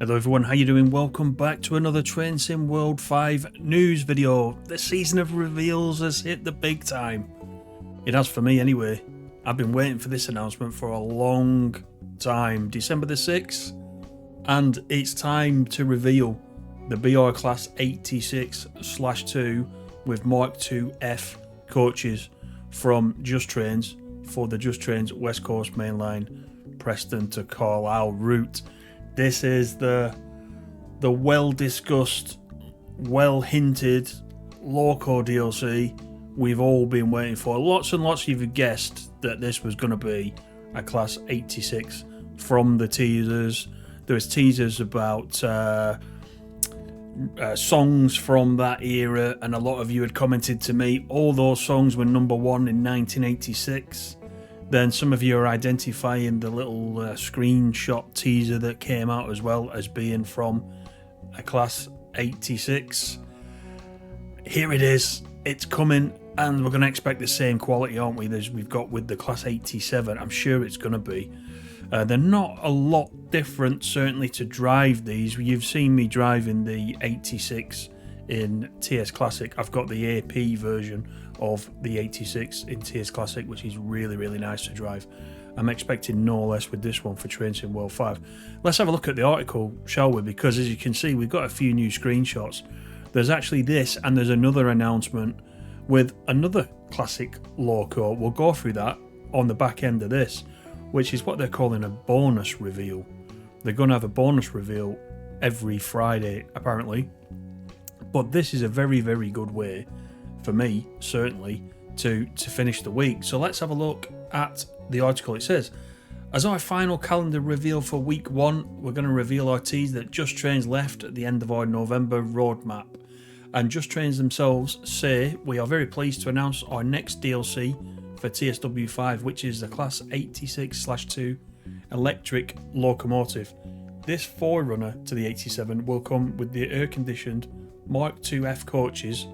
Hello everyone, how you doing? Welcome back to another Train Sim World 5 news video. The season of reveals has hit the big time. It has for me anyway. I've been waiting for this announcement for a long time. December the 6th, and it's time to reveal the BR Class 86/2 with Mark II F coaches from Just Trains for the Just Trains West Coast Mainline Preston to Carlisle route. This is the well-discussed, well-hinted loco DLC we've all been waiting for. Lots and lots of you have guessed that this was going to be a Class 86 from the teasers. There was teasers about songs from that era, and a lot of you had commented to me all those songs were number one in 1986. Then some of you are identifying the little screenshot teaser that came out as well as being from a Class 86. Here it is, it's coming, and we're going to expect the same quality, aren't we, as we've got with the Class 87. I'm sure it's going to be. They're not a lot different, certainly, to drive these. You've seen me driving the 86 in TS Classic. I've got the AP version of the 86 in TS Classic, which is really nice to drive. I'm expecting no less with this one for Train Sim World 5. Let's have a look at the article, shall we? Because as you can see, we've got a few new screenshots. There's actually this, and there's another announcement with another classic loco. We'll go through that on the back end of this, which is what they're calling a bonus reveal. They're going to have a bonus reveal every Friday, apparently. But this is a very good way, for me, certainly, to finish the week. So let's have a look at the article. It says, as our final calendar reveal for week 1, we're going to reveal our tease that Just Trains left at the end of our November roadmap. And Just Trains themselves say, we are very pleased to announce our next DLC for TSW5, which is the Class 86/2 electric locomotive. This forerunner to the 87 will come with the air-conditioned Mark II F coaches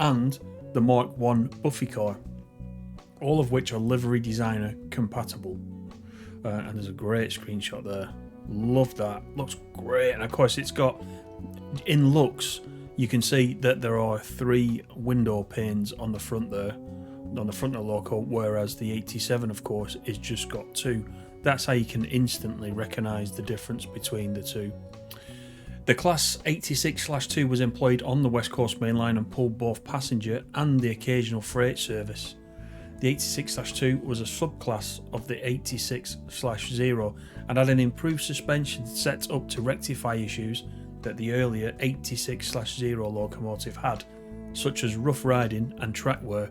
and the Mark I Buffy car, all of which are livery designer compatible. And there's a great screenshot there. Love that. Looks great. And of course, it's got, in looks, you can see that there are 3 window panes on the front there, on the front of the loco, whereas the 87, of course, is just got 2. That's how you can instantly recognise the difference between the two. The Class 86/2 was employed on the West Coast Mainline and pulled both passenger and the occasional freight service. The 86/2 was a subclass of the 86/0 and had an improved suspension set up to rectify issues that the earlier 86/0 locomotive had, such as rough riding and track wear.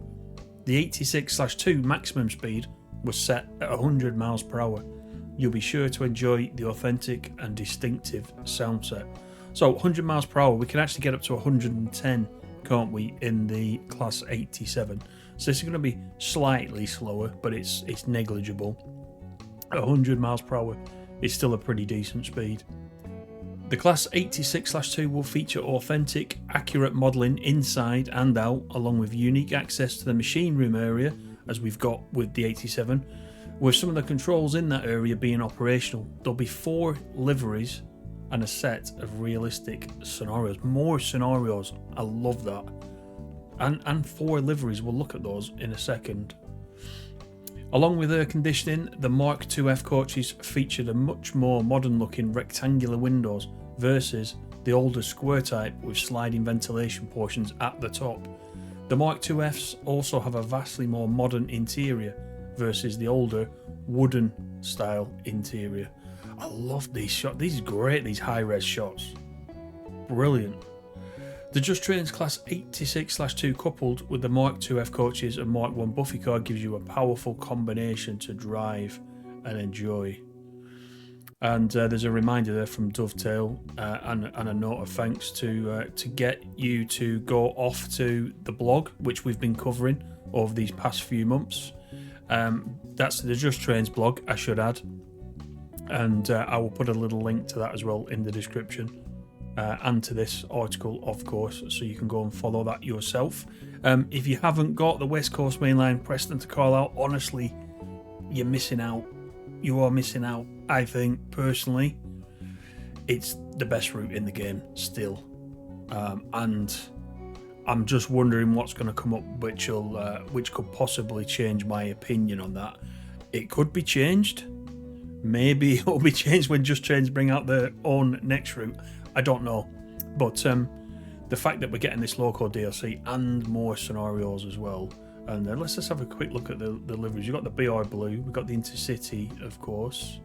The 86/2 maximum speed was set at 100 miles per hour. You'll be sure to enjoy the authentic and distinctive sound set. So 100 miles per hour, we can actually get up to 110, can't we, in the Class 87. So this is going to be slightly slower, but it's negligible. 100 miles per hour is still a pretty decent speed. The Class 86/2 will feature authentic, accurate modelling inside and out, along with unique access to the machine room area, as we've got with the 87, with some of the controls in that area being operational. There'll be 4 liveries and a set of realistic scenarios. More scenarios, I love that. And 4 liveries, we'll look at those in a second. Along with air conditioning, the Mark II F coaches featured a much more modern looking rectangular windows versus the older square type with sliding ventilation portions at the top. The Mark II Fs also have a vastly more modern interior versus the older wooden style interior. I love these shots. These are great, these high-res shots. Brilliant. The Just Trains Class 86/2 coupled with the Mark II F coaches and Mark I Buffy car gives you a powerful combination to drive and enjoy. And there's a reminder there from Dovetail and a note of thanks to get you to go off to the blog, which we've been covering over these past few months. That's the Just Trains blog, I should add. And I will put a little link to that as well in the description. And to this article, of course, so you can go and follow that yourself. If you haven't got the West Coast Mainline Preston to Carlisle, honestly, you're missing out. You are missing out, I think, personally. It's the best route in the game still, and I'm just wondering what's going to come up, which could possibly change my opinion on that. It could be changed. Maybe it'll be changed when Just Trains bring out their own next route. I don't know, but the fact that we're getting this loco DLC and more scenarios as well. And let's just have a quick look at the liveries. You've got the BI Blue, we've got the Intercity, of course.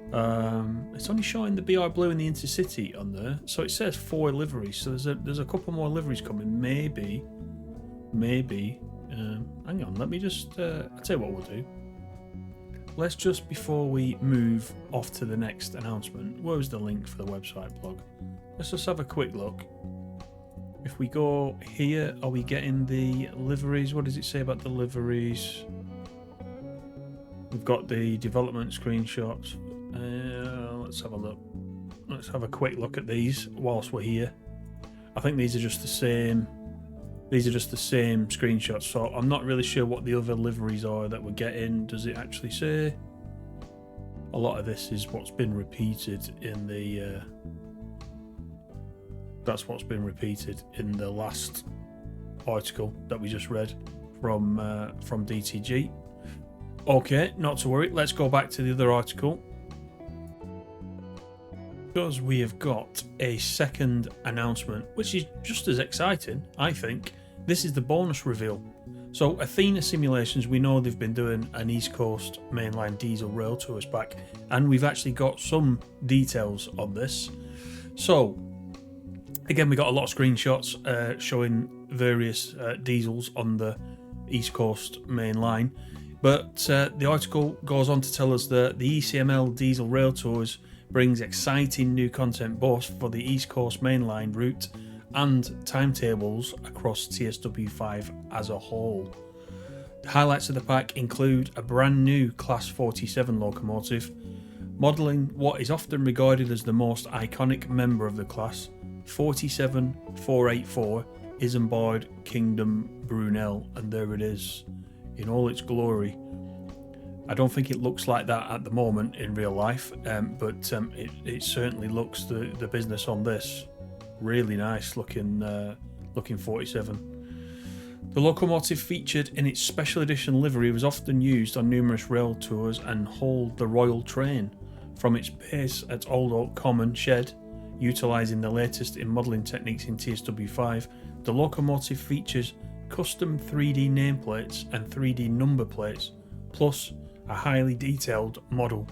It's only showing the BI Blue and the Intercity on there, so it says 4 liveries. So there's a couple more liveries coming. Maybe. Hang on, let me just. I'll tell you what we'll do. Let's just, before we move off to the next announcement, where was the link for the website blog? Let's just have a quick look. If we go here, are we getting the liveries? What does it say about the liveries? We've got the development screenshots. Let's have a look. Let's have a quick look at these whilst we're here. I think these are just the same. These are just the same screenshots, so I'm not really sure what the other liveries are that we're getting. Does it actually say? A lot of this is what's been repeated in the. That's what's been repeated in the last article that we just read from DTG. Okay, not to worry. Let's go back to the other article. Because we have got a second announcement, which is just as exciting, I think. This is the bonus reveal. So Athena Simulations, we know they've been doing an East Coast mainline diesel rail tours back, and we've actually got some details on this. So again, we got a lot of screenshots showing various diesels on the East Coast main line. But the article goes on to tell us that the ECML Diesel Rail Tours brings exciting new content both for the East Coast mainline route and timetables across TSW5 as a whole. The highlights of the pack include a brand new Class 47 locomotive, modelling what is often regarded as the most iconic member of the class, 47484 Isambard Kingdom Brunel, and there it is in all its glory. I don't think it looks like that at the moment in real life, but it certainly looks the business on this. Really nice looking 47. The locomotive featured in its special edition livery was often used on numerous rail tours and hauled the Royal Train from its base at Old Oak Common Shed. Utilising the latest in modelling techniques in TSW5, the locomotive features custom 3D nameplates and 3D number plates, plus a highly detailed model.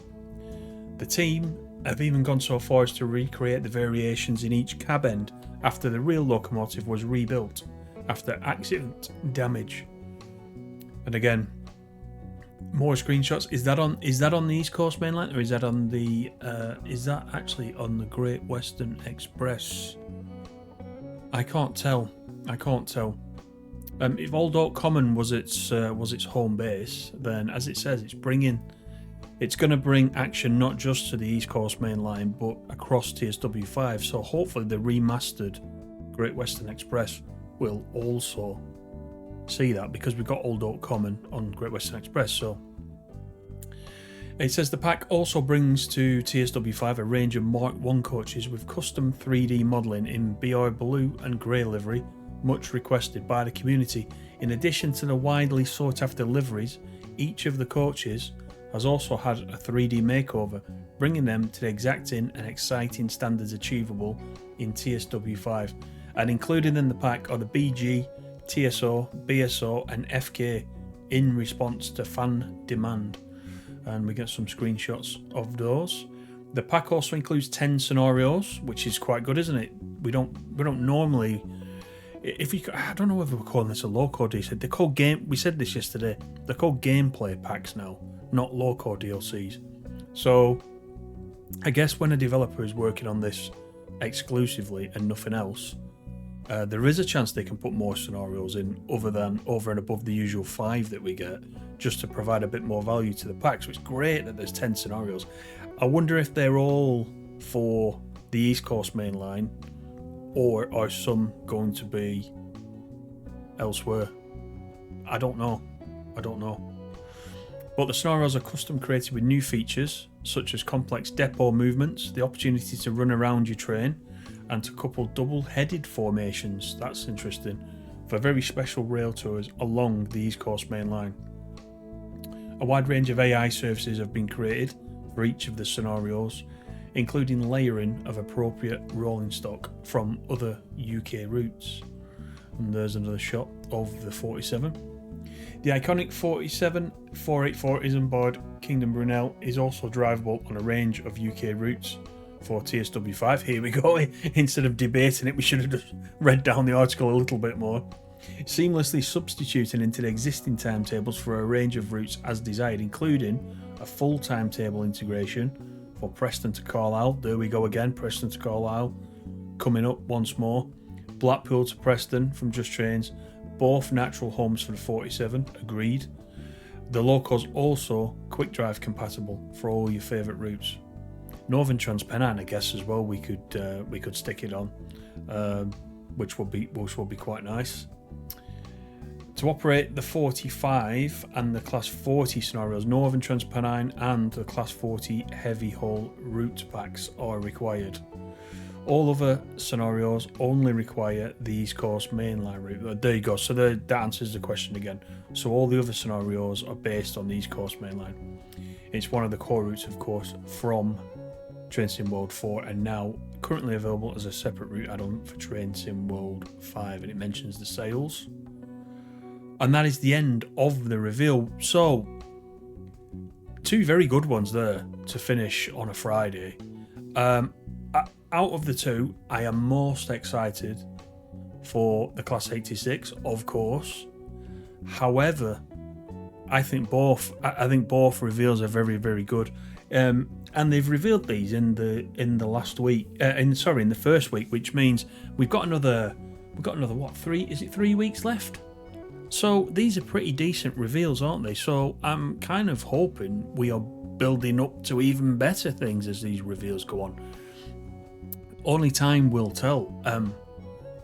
The team have even gone so far as to recreate the variations in each cab end after the real locomotive was rebuilt after accident damage. And again, more screenshots. Is that on the East Coast Main Line, or is that on the is that actually on the Great Western Express? I can't tell. If Old Oak Common was its home base, then as it says, it's going to bring action not just to the East Coast Main Line but across TSW5. So hopefully the remastered Great Western Express will also see that, because we've got Old Oak Common on Great Western Express. So it says the pack also brings to TSW5 a range of Mark 1 coaches with custom 3D modelling in BI Blue and Grey livery, much requested by the community. In addition to the widely sought after liveries, each of the coaches has also had a 3D makeover, bringing them to the exacting and exciting standards achievable in TSW5. And included in the pack are the BG, TSO, BSO and FK in response to fan demand. And we get some screenshots of those. The pack also includes 10 scenarios, which is quite good, isn't it? We don't normally, I don't know whether we're calling this a loco DLC. They're called game. We said this yesterday. They're called gameplay packs now, not loco DLCs. So I guess when a developer is working on this exclusively and nothing else, there is a chance they can put more scenarios in over and above the usual 5 that we get, just to provide a bit more value to the pack. So it's great that there's 10 scenarios. I wonder if they're all for the East Coast Main Line, or are some going to be elsewhere? I don't know. But the scenarios are custom created with new features, such as complex depot movements, the opportunity to run around your train, and to couple double-headed formations, that's interesting, for very special rail tours along the East Coast Main Line. A wide range of AI services have been created for each of the scenarios, including layering of appropriate rolling stock from other UK routes. And there's another shot of the 47. The iconic 47-484 is on board Kingdom Brunel is also drivable on a range of UK routes for TSW5. Here we go. Instead of debating it, we should have just read down the article a little bit more. Seamlessly substituting into the existing timetables for a range of routes as desired, including a full timetable integration for Preston to Carlisle. There we go again, Preston to Carlisle coming up once more. Blackpool to Preston from Just Trains. Both natural homes for the 47, agreed. The Loco's also quick drive compatible for all your favourite routes. Northern Transpennine, I guess, as well. We could stick it on, which would be quite nice. To operate the 45 and the Class 40 scenarios, Northern Transpennine and the Class 40 heavy haul route packs are required. All other scenarios only require the East Coast Main Line route. There you go. So that answers the question again. So all the other scenarios are based on the East Coast Main Line. It's one of the core routes, of course, from Train Sim World 4 and now currently available as a separate route add-on for Train Sim World 5, and it mentions the sales. And that is the end of the reveal. So, two very good ones there to finish on a Friday. Out of the two, I am most excited for the Class 86, of course. However, I think both reveals are very, very good. And they've revealed these in the last week, in the first week, which means we've got another what, 3 weeks left? So these are pretty decent reveals, aren't they? So I'm kind of hoping we are building up to even better things as these reveals go on. Only time will tell.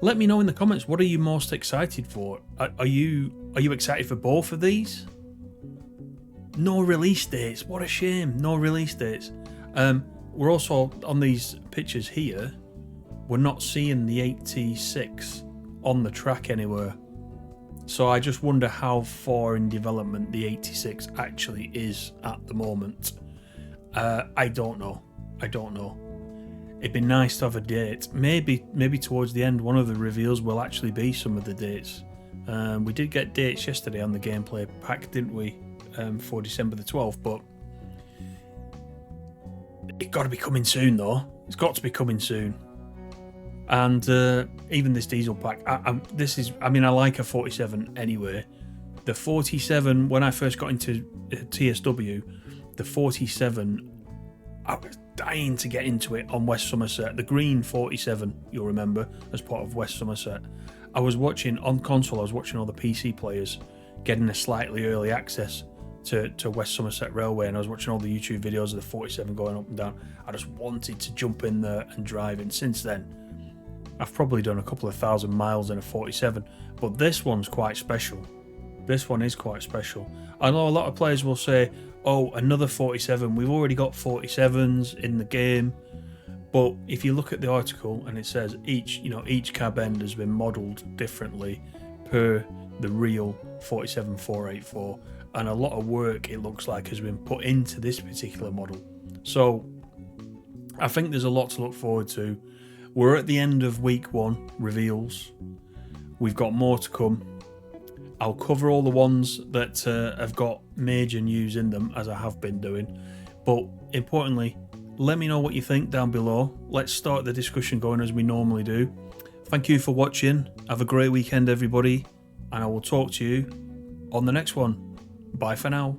Let me know in the comments, what are you most excited for? Are you excited for both of these? No release dates. What a shame. No release dates. We're also on these pictures here. We're not seeing the 86 on the track anywhere. So I just wonder how far in development the 86 actually is at the moment. I don't know. It'd be nice to have a date. Maybe towards the end, one of the reveals will actually be some of the dates. We did get dates yesterday on the gameplay pack, didn't we? For December the 12th, but it's got to be coming soon, though. It's got to be coming soon. And even this diesel pack, I like a 47 anyway. The 47, when I first got into TSW, the 47, I was dying to get into it on West Somerset. The green 47, you'll remember, as part of West Somerset. I was watching on console, all the PC players getting a slightly early access to West Somerset Railway, and I was watching all the YouTube videos of the 47 going up and down. I just wanted to jump in there and drive, and since then I've probably done a couple of thousand miles in a 47, but this one's quite special. This one is quite special. I know a lot of players will say, oh, another 47, we've already got 47s in the game. But if you look at the article, and it says each cab end has been modelled differently per the real 47-484, and a lot of work, it looks like, has been put into this particular model. So I think there's a lot to look forward to. We're at the end of week 1 reveals. We've got more to come. I'll cover all the ones that have got major news in them, as I have been doing. But importantly, let me know what you think down below. Let's start the discussion going as we normally do. Thank you for watching. Have a great weekend, everybody. And I will talk to you on the next one. Bye for now.